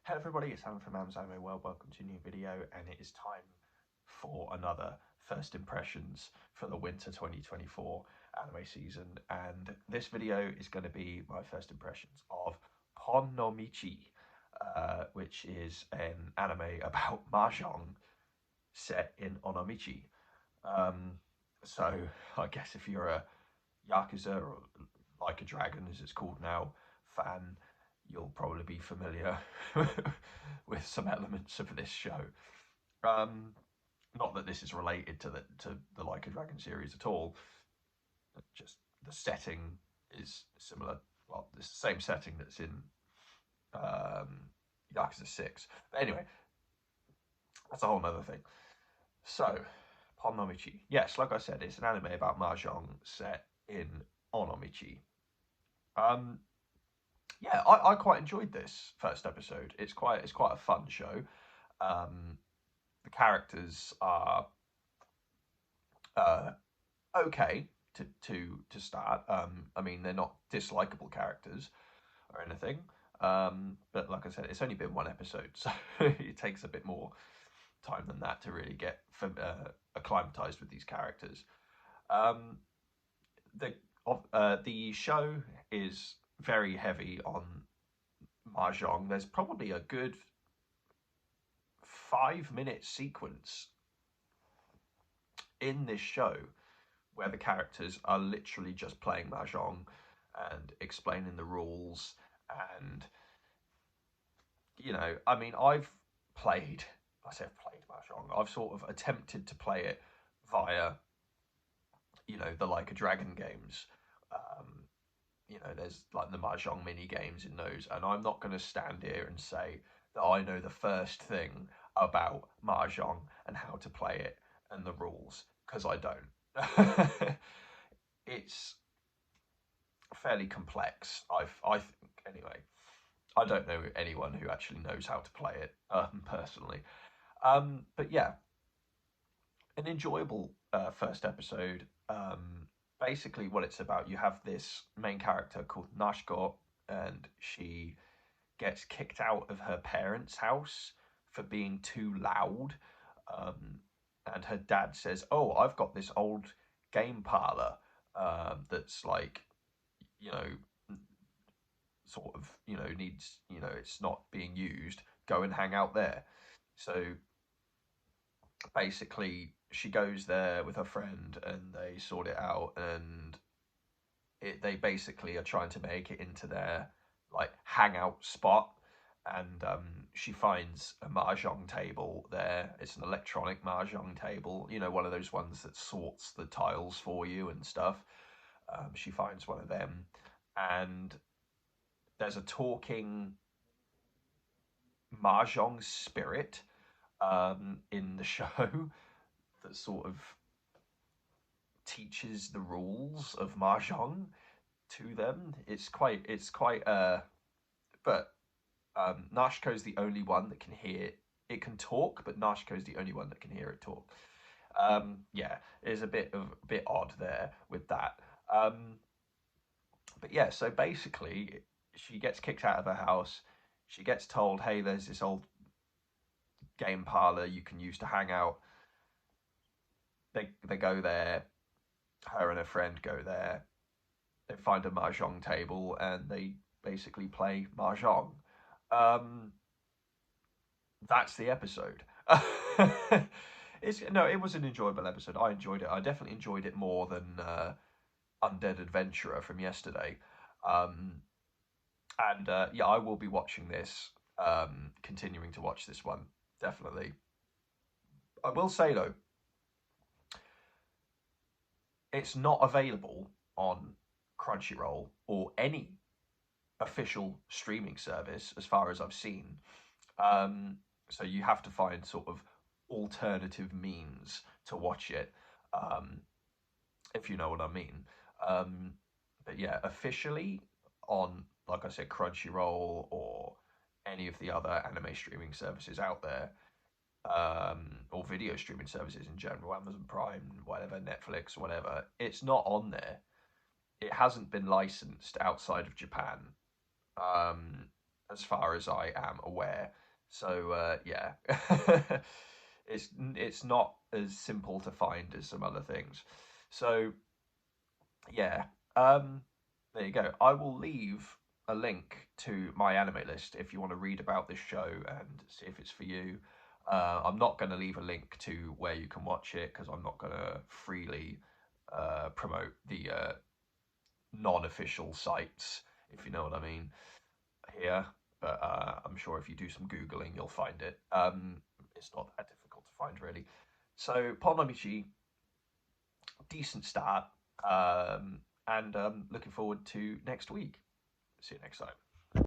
Hello everybody, it's Alan from Anime World. Welcome to a new video, and it is time for another first impressions for the winter 2024 anime season. And this video is going to be my first impressions of Pon no Michi, which is an anime about mahjong set in Onomichi. So I guess if you're a Yakuza or Like a Dragon, as it's called now, fan, you'll probably be familiar with some elements of this show. Not that this is related to the Like a Dragon series at all. Just the setting is similar. Well, it's the same setting that's in Yakuza 6. But anyway, that's a whole other thing. So, Onomichi. Yes, like I said, it's an anime about mahjong set in Onomichi. Um, yeah, I quite enjoyed this first episode. It's quite a fun show. The characters are uh, okay to start. I mean, they're not dislikable characters or anything. But like I said, it's only been one episode, so it takes a bit more time than that to really get acclimatized with these characters. Um, the show is very heavy on mahjong. There's probably a good 5 minute sequence in this show where the characters are literally just playing mahjong and explaining the rules. And I mean, I say I've played mahjong. I've sort of attempted to play it via, the Like a Dragon games. There's like the mahjong mini games in those, and I'm not going to stand here and say that I know the first thing about mahjong and how to play it and the rules, because I don't. It's fairly complex. I think anyway. I don't know anyone who actually knows how to play it personally. But yeah, an enjoyable first episode. Basically, what it's about, you have this main character called Nashko, and she gets kicked out of her parents' house for being too loud. And her dad says, "Oh, I've got this old game parlor that's like, you know, sort of, needs, it's not being used. Go and hang out there." So basically, she goes there with her friend, and they sort it out, and they basically are trying to make it into their like hangout spot. And she finds a mahjong table there. It's an electronic mahjong table, one of those ones that sorts the tiles for you and stuff. She finds one of them, and there's a talking mahjong spirit in the show that sort of teaches the rules of mahjong to them. But Nashko's the only one that can hear it. Can talk, but Nashko's the only one that can hear it talk. Yeah, it's a bit odd there with that. But yeah, so basically, she gets kicked out of her house. She gets told, "Hey, there's this old game parlor you can use to hang out." They go there. Her and her friend go there. They find a mahjong table, and they basically play mahjong. That's the episode. It was an enjoyable episode. I enjoyed it. I definitely enjoyed it more than Undead Adventurer from yesterday. And yeah, I will be watching this, continuing to watch this one, definitely. I will say though, it's not available on Crunchyroll or any official streaming service as far as I've seen. So you have to find sort of alternative means to watch it, if you know what I mean. But yeah, officially on, like I said, Crunchyroll or any of the other anime streaming services out there, or video streaming services in general, Amazon Prime, whatever, Netflix, whatever, it's not on there. It hasn't been licensed outside of Japan. as far as I am aware. So yeah, it's not as simple to find as some other things. So yeah, um, there you go. I will leave a link to my anime list if you want to read about this show and see if it's for you. I'm not going to leave a link to where you can watch it because I'm not going to freely promote the non-official sites, if you know what I mean, here. But I'm sure if you do some googling, you'll find it. It's not that difficult to find, really. So, Ponomichi, decent start, and looking forward to next week. See you next time.